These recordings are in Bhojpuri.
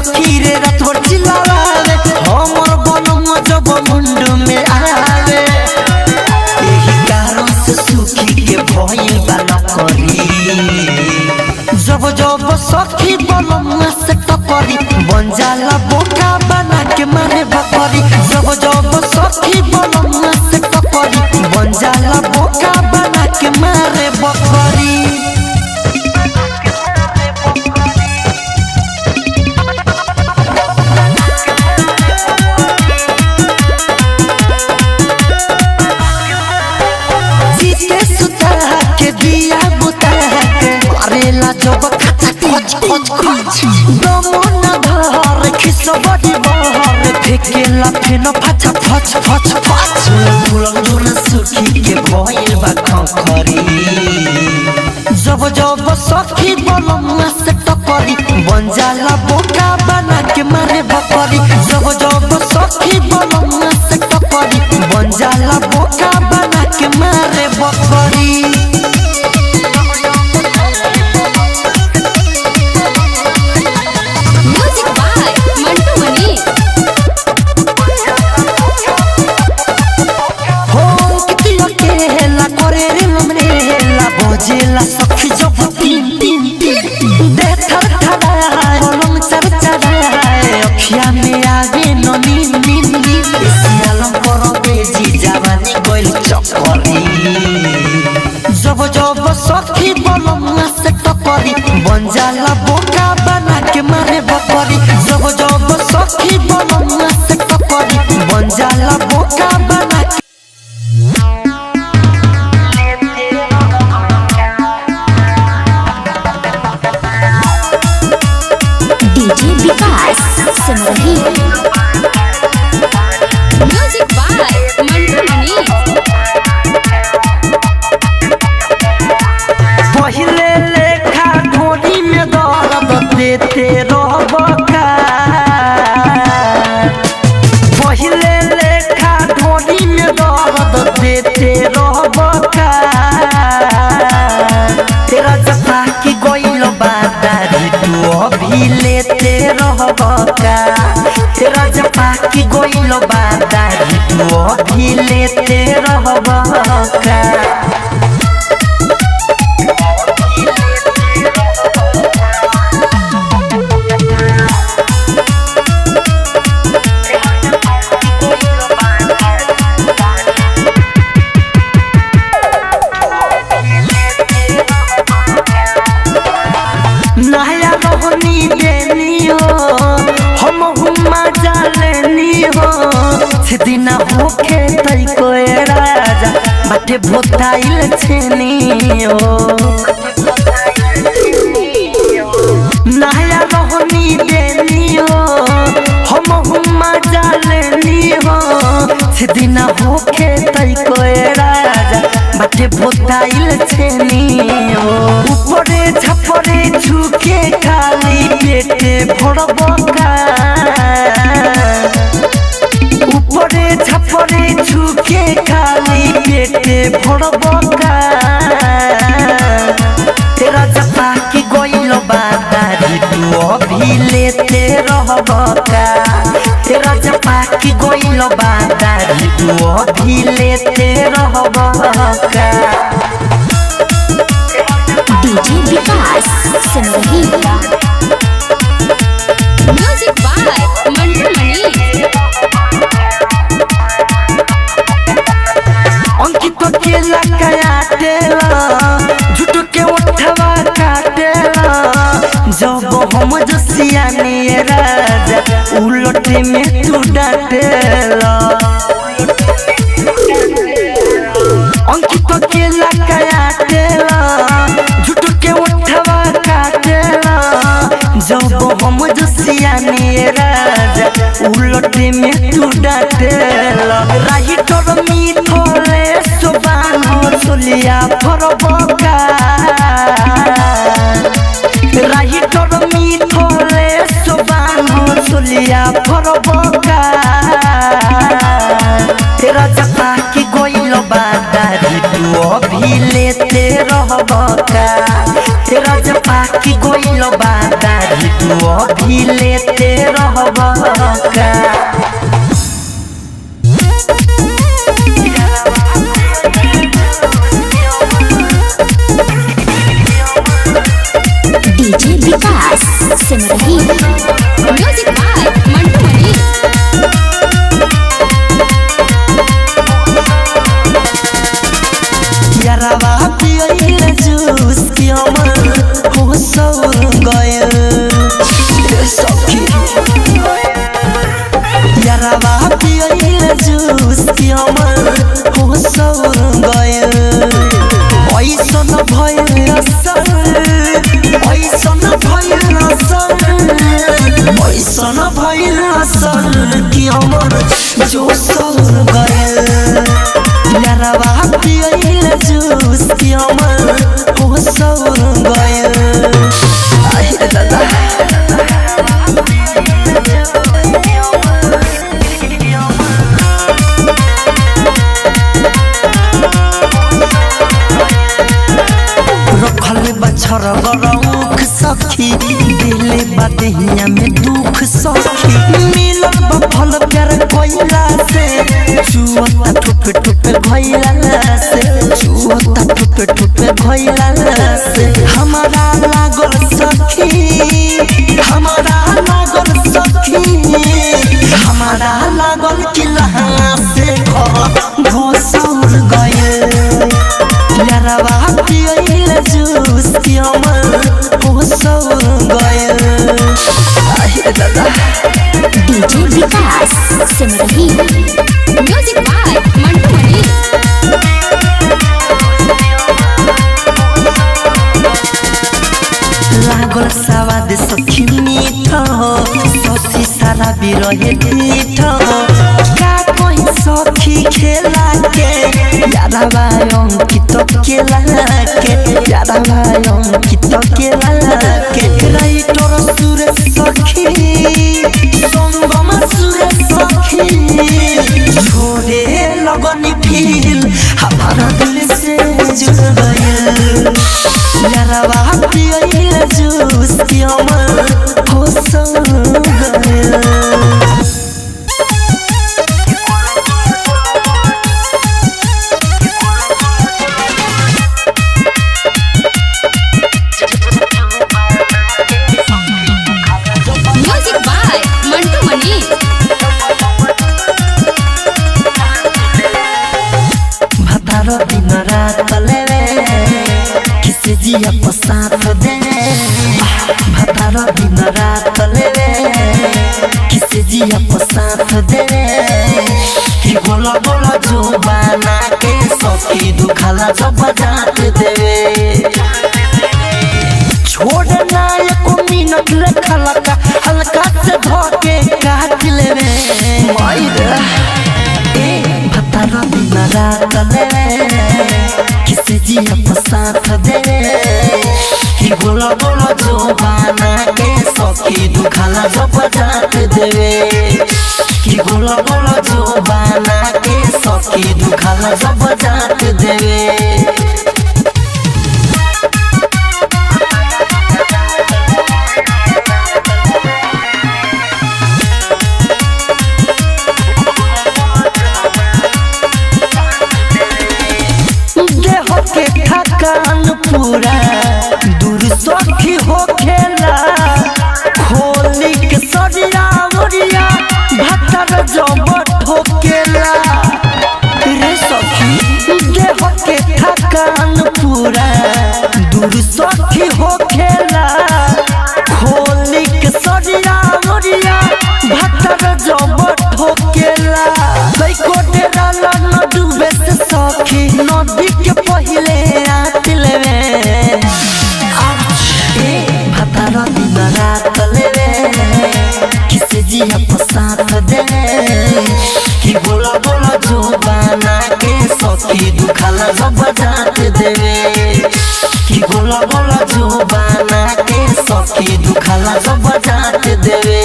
सखी रे रात भर चिल्लावे हमर बनम जब मुंड में आवे एही कारण से सुखी के भइल बा न करी जब जब सखी बनम से टकरी बन जाला बोका बना के मारे बकरी जब जब सखी बनम से टकरी बन जाला बोका बना के मारे बकरी दिया बुता के मारेला जब खच खच खच खच दमन धर खिसबड़ी बहर फेकेला फेन फच फच फच फच फुलन जुन सुखी के भइल बा खखरी जब जब सखी बनम से टकरी बन जाला बोका बना के मारे बकरी जब जब सखी बनम से टकरी बन जाला बोका बना के मारे बकरी जेला सखी जब तीन तीन तीन दे थर थराए पलंग चर चराए अखिया में आवे न नीन नीन नीन सियालम करो बेजी जवानी गोइल चक्करी जब जब सखी बनम से टकरी बन जाला बोका बना के मारे बकरी जब जब सखी बनम से टकरी बन जाला बोका बना के डीजे विकास सुन रही म्यूजिक बाय मंटू मनी पहिले लेखा ढोली में दर्द देते रहबका पहिले लेखा ढोली में दर्द देते रहबका तेरा जफा की गोइल बादारी तू अभी लेते रहबका तेरा जफा की गोइल बादारी तू अभी लेते रहबका नया रोहनी देनी हो हम हुमा जालेनी हो सिदिना होके तई कोई राजा बाटे भोताइल छेनी हो नया रोहनी देनी हो हम हुमा जालेनी हो सिदिना होके तई कोई राजा बाटे भोताइल छेनी हो ऊपरे छपरे झुके खाली पेटे भरबका ऊपरे छपरे झुके खाली पेटे भरबका तेरा जफा की गोइल बादारी तू अभी लेते रहबका तेरा जफा की गोइल बादारी तू अभी लेते रहबका डीजे विकास सुन रही म्यूजिक बाय मंटू मनी अंकित के लकाया तेला झूठ के उठवा काटेला जब हम जसिया ने राजा उलटे में तू डाटेला अंकित के लकाया तेला झूठ के उठवा काटेला जब हम जसिया ने राजा उलटे में तू डाटेला राही तोर मिठोले सुबान हो सुलिया फरबका राही तोर मिठोले सुबान हो सुलिया फरबका तेरा जफा की गोइल बादारी तू अभी लेते रहबका तेरा जफा की गोइल बादारी तू अभी लेते रहबा का DJ Vikas Simrahi music by Mantu Mani यारवा पियल जूस की अमर हो सो गयल सखी यारवा पियल जूस की अमर हो सो गयल ऐसन भयल असर ऐसन भयल असर ऐसन भयल असर की अमर जो सो गयल यारवा पियल जूस की अमर हो सो गयल आहे दादा रखल बछर गरौख सखी दिले बदहिया में दुख सखी मिलल बफल प्यार कोइला से चुअता ठुप ठुप भइला से चुअता ठुप ठुप भइला से हमारा लागल सखी हमारा लागल सखी हमारा लागल किला से घोसर गए यारवा पियल जूस की अमर हो सो गयल आहे दादा DJ Vikas Simrahi music by Mantu Mani लागल सवाद सखी मीठा ससी सारा बिरहे मीठ का कहीं सखी खेला के यारवा अंकित केला के यारवा अंकित केला के राइटर सुरेश सखी संगम सुरेश सखी छोड़े लगनी फील हमारा दिल से जुड़ गयल यारवा पियल जूस की अमर हो सो गयल म्यूजिक बाय मंटू मनी भतारो दिन रात लेवे किसे जिया पसाथ दे भतारो दिन रात लेवे किसे जिया पसाथ दे कि गोला गोला जो बना के सखी दुखाला जब बजात देवे छोड़ना एको मिनट रखला का हल्का से धोके काट लेवे मायरा भतारो दिन रात लेवे किसे जिया पसाथ देवे कि गोला गोला जो बना के सखी दुखाला जब बजात देवे कि गोला गोला जो बना के सखी दुखाला जब बजात देवे के थकान पूरा दूर सखी हो खेला खोली के सरिया मुरिया भतर जब ठोकेला रे सखी देह के थकान पूरा दूर सखी हो खेला खोली के सरिया मुरिया भतर जब ठोकेला कई को डेरा न डूबे से सखी नदी के पहिले रात लेवे भतारो दिन रात लेवे किसे जिया पसाथ दे कि बोला बोला जो बना के सखी दुखाला जब बजात देवे कि बोला बोला जो बना के सखी दुखाला जब बजात देवे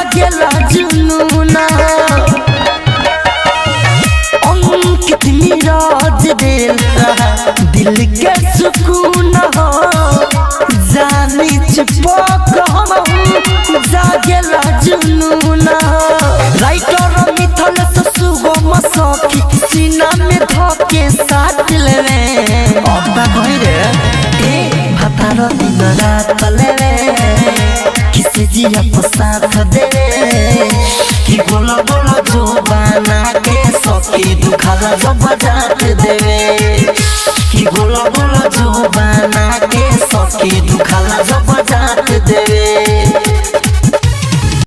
जागेला जुनूना अंकित मिराज देला दिल के सुकून हो जानी चिपक हम जागेला जुनूना राइटर मिथल सुगम सखी सीना में धके साथ लेवे अब्बा गइरे ए भातार दिन रात लेवे किसे जिया को साथ देवे कि बोला बोला जो बना के सखी दुखाला जो बजात देवे कि बोला बोला जो बना के सखी दुखाला जो